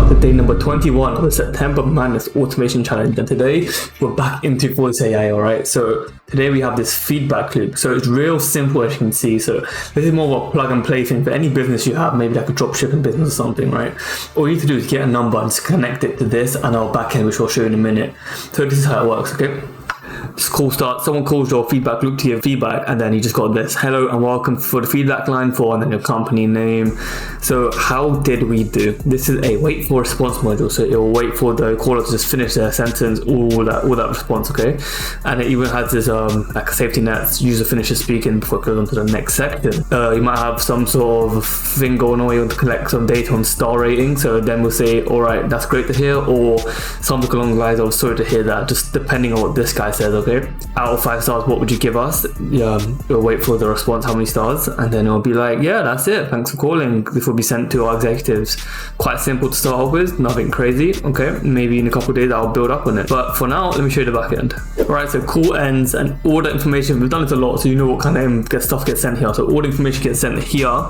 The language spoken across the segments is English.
to day number 21 of the September Madness Automation Challenge, and today we're back into Voice AI, alright? So today we have this feedback loop. So it's real simple, as you can see. So this is more of a plug and play thing for any business you have, maybe like a dropshipping business or something, right? All you need to do is get a number and just connect it to this and our backend, which I'll show you in a minute. So this is how it works, okay? This call starts, someone calls your feedback loop to your feedback, and then you just got this hello and welcome for the feedback line for, and then your company name. So how did we do? This is a wait for response module, so it will wait for the caller to just finish their sentence, all that response, okay? And it even has this like a safety net, user finishes speaking before it goes on to the next section. You might have some sort of thing going on where you want to collect some data on star rating, so then we'll say, all right, that's great to hear, or something along the lines of sorry to hear that, just depending on what this guy says, okay? Out of 5 stars, what would you give us? We'll wait for the response, how many stars, and then it'll be like, yeah, that's it, thanks for calling. This will be sent to our executives. Quite simple to start off with, nothing crazy, okay? Maybe in a couple of days I'll build up on it, but for now let me show you the back end. Alright, so call ends, and all the information, we've done it a lot, so you know what kind of stuff gets sent here. So all the information gets sent here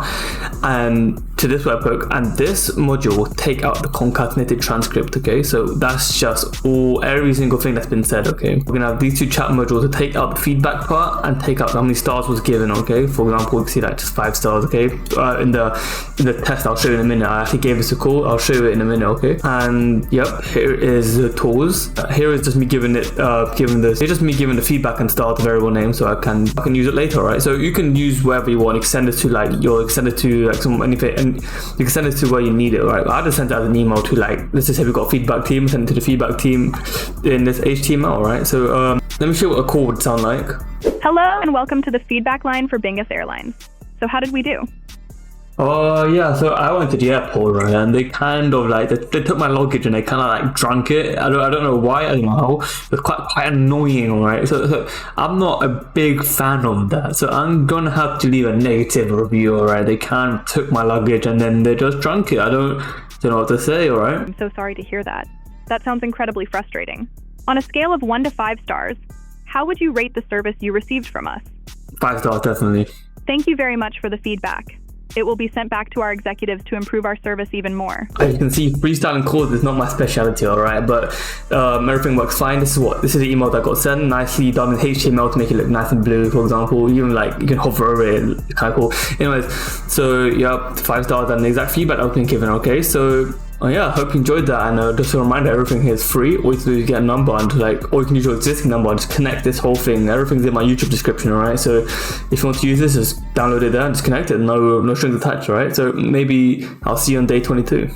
and to this webhook, and this module will take out the concatenated transcript, okay? So that's just every single thing that's been said, okay? We're gonna have these two chat modules to take out the feedback part and take out how many stars was given, okay? For example, you can see like just 5 stars, okay? In the test, I'll show you in a minute. I actually gave this a call, I'll show you it in a minute, okay? And yep, here is the tools. Here is just me giving it, it's just me giving the feedback and start the variable name, so I can use it later, right? So you can use wherever you want. You can send it to like anything, and you can send it to where you need it, right? I just sent it as an email to like, let's just say we've got a feedback team, send it to the feedback team in this HTML, right? So let me show you what a call would sound like. Hello and welcome to the feedback line for Bingus Airlines. So how did we do? Yeah, so I went to the airport, right, and they kind of like, they took my luggage and they kind of like drunk it. I don't know why, I don't know how. It was quite annoying, right? So I'm not a big fan of that, so I'm gonna have to leave a negative review, right? They kind of took my luggage and then they just drunk it. I don't know what to say, all right? I'm so sorry to hear that. That sounds incredibly frustrating. On a scale of 1 to 5 stars, how would you rate the service you received from us? 5 stars, definitely. Thank you very much for the feedback. It will be sent back to our executives to improve our service even more. As you can see, freestyling calls is not my specialty, alright, but everything works fine. This is the email that got sent, nicely done in HTML to make it look nice and blue, for example. Even like, you can hover over it, it's kind of cool. Anyways, so yeah, 5 stars and the exact feedback that was been given, okay? So yeah, I hope you enjoyed that, and just a reminder, everything here is free. All you have to do is get a number and or you can use your existing number and just connect this whole thing. Everything's in my YouTube description, alright? So if you want to use this, just download it there and just connect it. No strings attached, alright? So maybe I'll see you on day 22.